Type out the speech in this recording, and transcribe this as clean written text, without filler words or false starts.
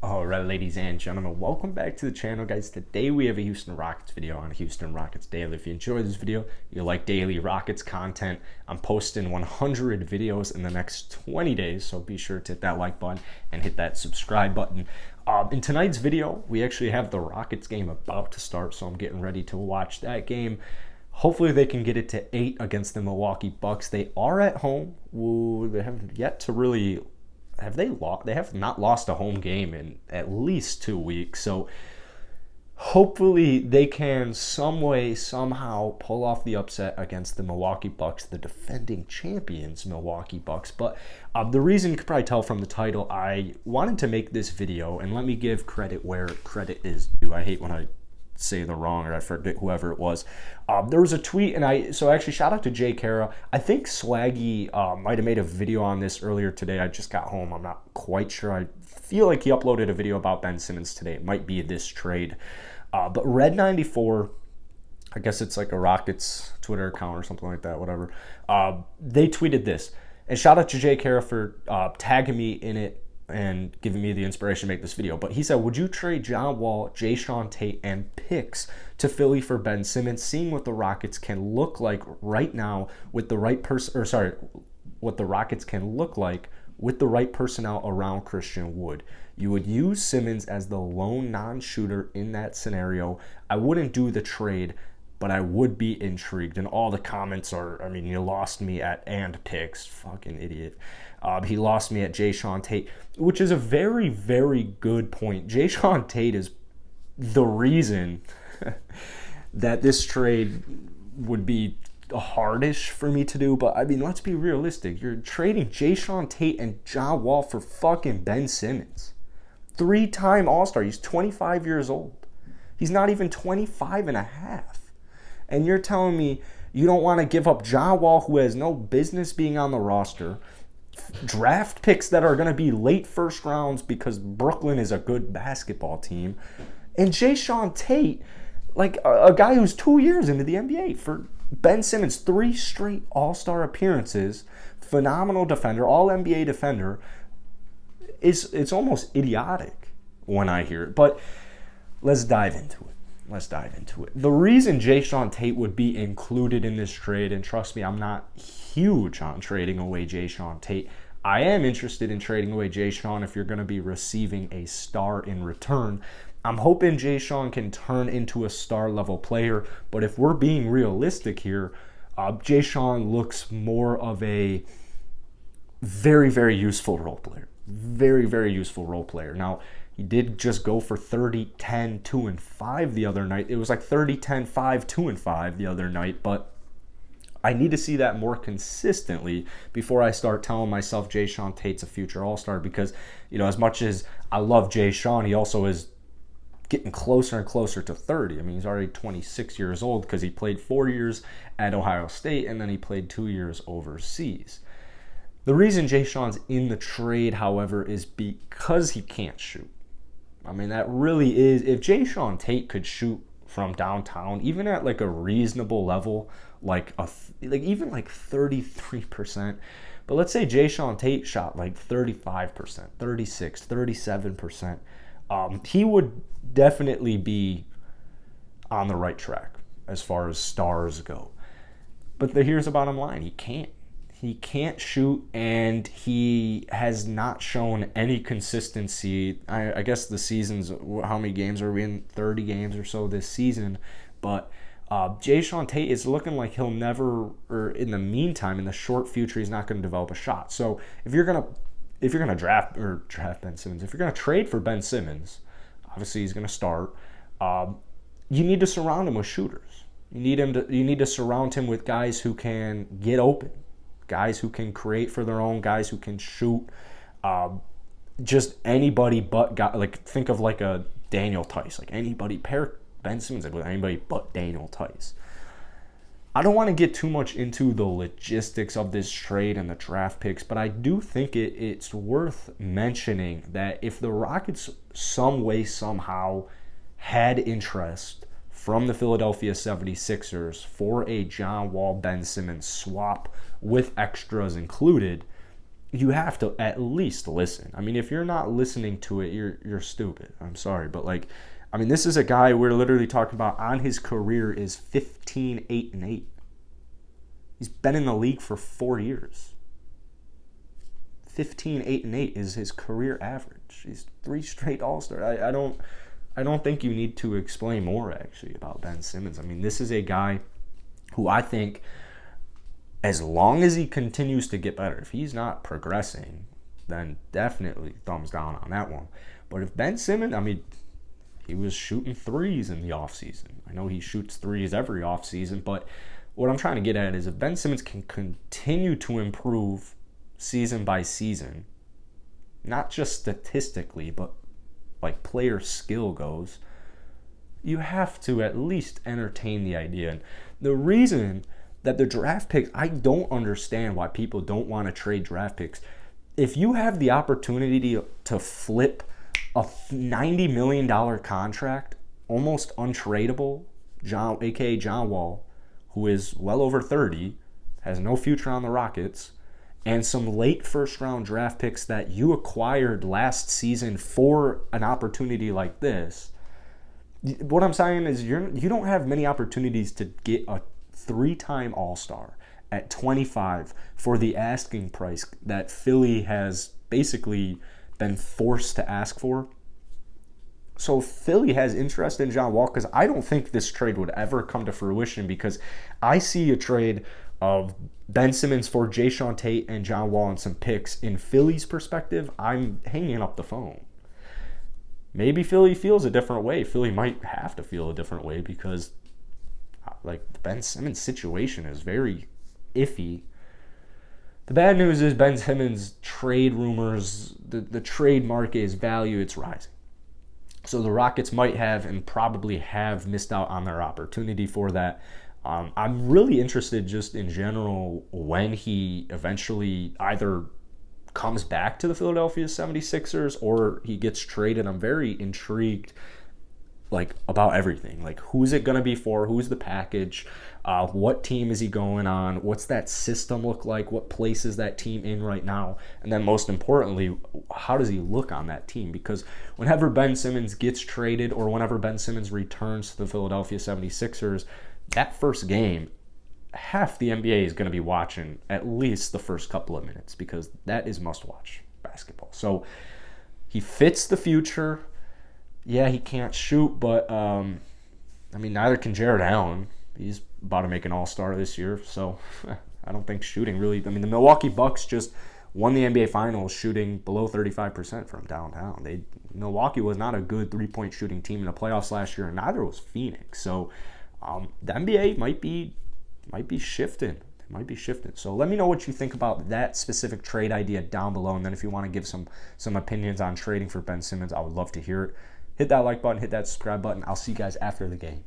All right, ladies and gentlemen, welcome back to the channel, guys. Today we have a Houston Rockets video on Houston Rockets Daily. If you enjoy this video, you like daily Rockets content, I'm posting 100 videos in the next 20 days, so be sure to hit that like button and hit that subscribe button. In tonight's video, we actually have the Rockets game about to start, so I'm getting ready to watch that game. Hopefully they can get it to 8 against the Milwaukee Bucks. They are at home. Ooh, they have yet to really have they lost? They have not lost a home game in at least 2 weeks. So hopefully they can some way, somehow pull off the upset against the Milwaukee Bucks, the defending champions Milwaukee Bucks. But the reason, you could probably tell from the title, I wanted to make this video, and let me give credit where credit is due. I hate when I say the wrong, or I forget whoever it was. There was a tweet, and actually shout out to Jay Kara. I think Swaggy might have made a video on this earlier today. I just got home. I'm not quite sure. I feel like he uploaded a video about Ben Simmons today. It might be this trade. But Red94, I guess it's like a Rockets Twitter account or something like that, whatever. They tweeted this. And shout out to Jay Kara for tagging me in it and giving me the inspiration to make this video. But he said, would you trade John Wall, Jae'Sean Tate, and picks to Philly for Ben Simmons, seeing what the Rockets can look like right now with the right person, or sorry, what the Rockets can look like with the right personnel around Christian Wood? You would use Simmons as the lone non-shooter in that scenario. I wouldn't do the trade, but I would be intrigued. And all the comments are, I mean, you lost me at and picks, fucking idiot. He lost me at Jae'Sean Tate, which is a very, very good point. Jae'Sean Tate is the reason that this trade would be hardish for me to do. But I mean, let's be realistic. You're trading Jae'Sean Tate and John Wall for fucking Ben Simmons. 3-time All-Star. He's 25 years old. He's not even 25 and a half. And you're telling me you don't want to give up John Wall, who has no business being on the roster, draft picks that are going to be late first rounds because Brooklyn is a good basketball team, and Jae'Sean Tate, like a guy who's 2 years into the NBA, for Ben Simmons, 3 straight All-Star appearances, phenomenal defender, All-NBA defender. It's almost idiotic when I hear it, but let's dive into it. The reason Jae'Sean Tate would be included in this trade, and trust me, I'm not huge on trading away Jae'Sean Tate. I am interested in trading away Jae'Sean if you're going to be receiving a star in return. I'm hoping Jae'Sean can turn into a star-level player, but if we're being realistic here, Jae'Sean looks more of a very, very useful role player. Very, very useful role player. Now, he did just go for 30, 10, 2, and 5 the other night. It was like 30, 10, 5, 2, and 5 the other night, but I need to see that more consistently before I start telling myself Jae'Sean Tate's a future All-Star, because, you know, as much as I love Jae'Sean, he also is getting closer and closer to 30. I mean, he's already 26 years old because he played 4 years at Ohio State and then he played 2 years overseas. The reason Jae'Sean's in the trade, however, is because he can't shoot. I mean, that really is, if Jae'Sean Tate could shoot from downtown, even at like a reasonable level, like even like 33%, but let's say Jae'Sean Tate shot like 35%, 36, 37%, he would definitely be on the right track as far as stars go. But here's the bottom line: he can't shoot, and he has not shown any consistency. I guess the season's, how many games are we in? 30 games or so this season. But Jae'Sean Tate is looking like he'll never, or in the meantime, in the short future, he's not going to develop a shot. So if you're gonna draft Ben Simmons, if you're gonna trade for Ben Simmons, obviously he's gonna start. You need to surround him with shooters. You need to surround him with guys who can get open, guys who can create for their own, guys who can shoot. Just anybody but guy, like think of like a Daniel Tice, like anybody, pair Ben Simmons with anybody but Daniel Tice. I don't want to get too much into the logistics of this trade and the draft picks, but I do think it's worth mentioning that if the Rockets some way, somehow had interest from the Philadelphia 76ers for a John Wall, Ben Simmons swap with extras included, you have to at least listen. I mean, if you're not listening to it, you're stupid. I'm sorry, but like, I mean, this is a guy we're literally talking about on his career is 15-8-8. He's been in the league for 4 years. 15-8-8 is his career average. He's 3 straight All-Star. I don't think you need to explain more actually about Ben Simmons. I mean, this is a guy who I think, as long as he continues to get better, if he's not progressing, then definitely thumbs down on that one. But if Ben Simmons, I mean, he was shooting threes in the offseason. I know he shoots threes every offseason, but what I'm trying to get at is if Ben Simmons can continue to improve season by season, not just statistically, but like player skill goes, you have to at least entertain the idea. And the reason that the draft picks, I don't understand why people don't want to trade draft picks. If you have the opportunity to flip a $90 million contract, almost untradeable, aka John Wall, who is well over 30, has no future on the Rockets, and some late first-round draft picks that you acquired last season for an opportunity like this, what I'm saying is you don't have many opportunities to get a 3-time All-Star at 25 for the asking price that Philly has basically been forced to ask for. So Philly has interest in John Wall because I don't think this trade would ever come to fruition, because I see a trade of Ben Simmons for Jayshawn Tate and John Wall and some picks. In Philly's perspective, I'm hanging up the phone. Maybe Philly feels a different way. Philly might have to feel a different way because like the Ben Simmons situation is very iffy. The bad news is Ben Simmons trade rumors, the trade market is value, it's rising. So the Rockets might have and probably have missed out on their opportunity for that. I'm really interested just in general when he eventually either comes back to the Philadelphia 76ers or he gets traded. I'm very intrigued like about everything. Like, who's it going to be for? Who's the package? What team is he going on? What's that system look like? What place is that team in right now? And then most importantly, how does he look on that team? Because whenever Ben Simmons gets traded or whenever Ben Simmons returns to the Philadelphia 76ers, that first game, half the NBA is going to be watching at least the first couple of minutes, because that is must-watch basketball. So he fits the future. Yeah, he can't shoot, but I mean, neither can Jared Allen. He's about to make an All-Star this year, so I don't think shooting really. I mean, the Milwaukee Bucks just won the NBA Finals shooting below 35% from downtown. Milwaukee was not a good three-point shooting team in the playoffs last year, and neither was Phoenix. So the NBA might be shifting. It might be shifting. So let me know what you think about that specific trade idea down below, and then if you want to give some opinions on trading for Ben Simmons, I would love to hear it. Hit that like button, hit that subscribe button. I'll see you guys after the game.